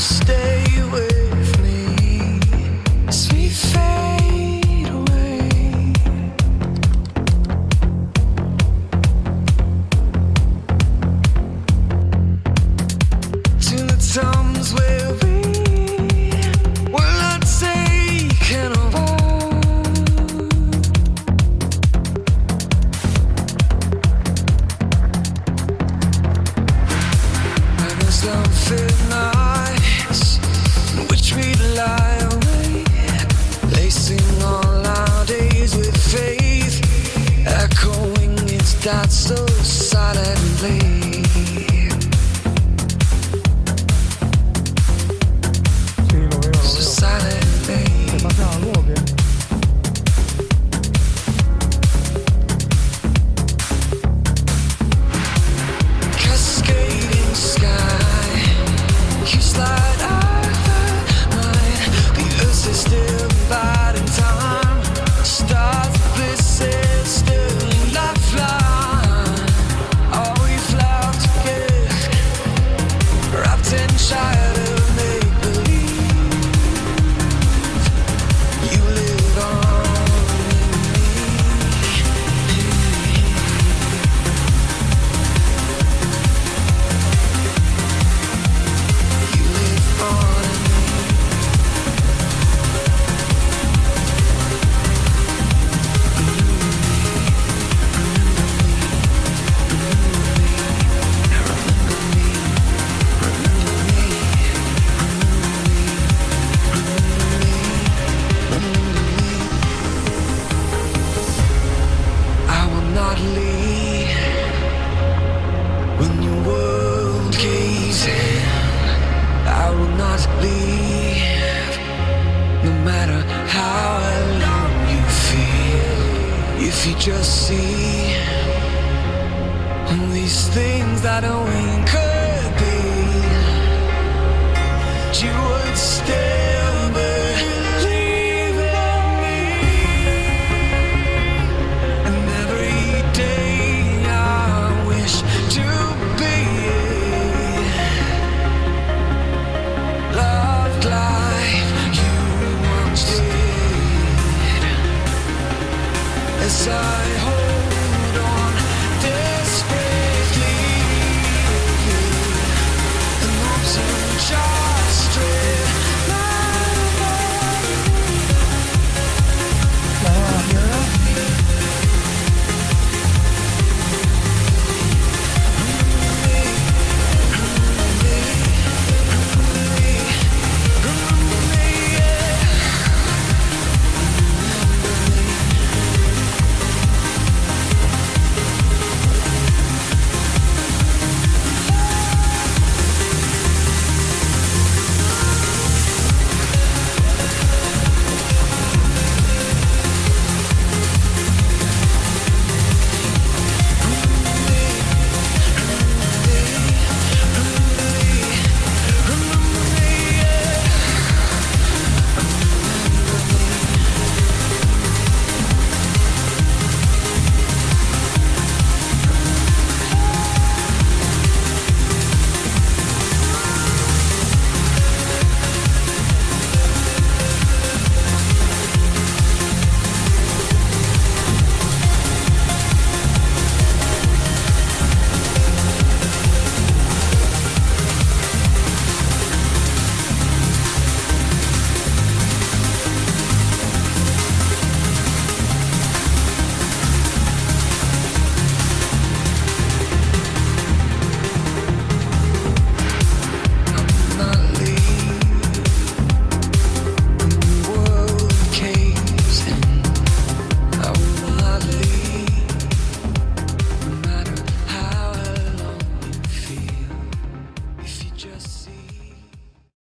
stay with me as we fade away. To the times where we were not taken over. And those unfit nights in which we'd lie awake, lacing all our days with faith, echoing its dots so silently. Sí, lo veo, lo So veo. silently. ¿Te pasa algo o qué? Cascading sky, you slide over mine. The earth is still biding time. Stars, blizzards, still lifeline. All we've loved to give, wrapped in childhood make believe. You live on in me. You live on in me. I will not leave when your world caves in. I will not leave, no matter how alone you feel. If you just see all these things that only could be, you would still believe in me. And every day I wish to be loved like you once did. As I hold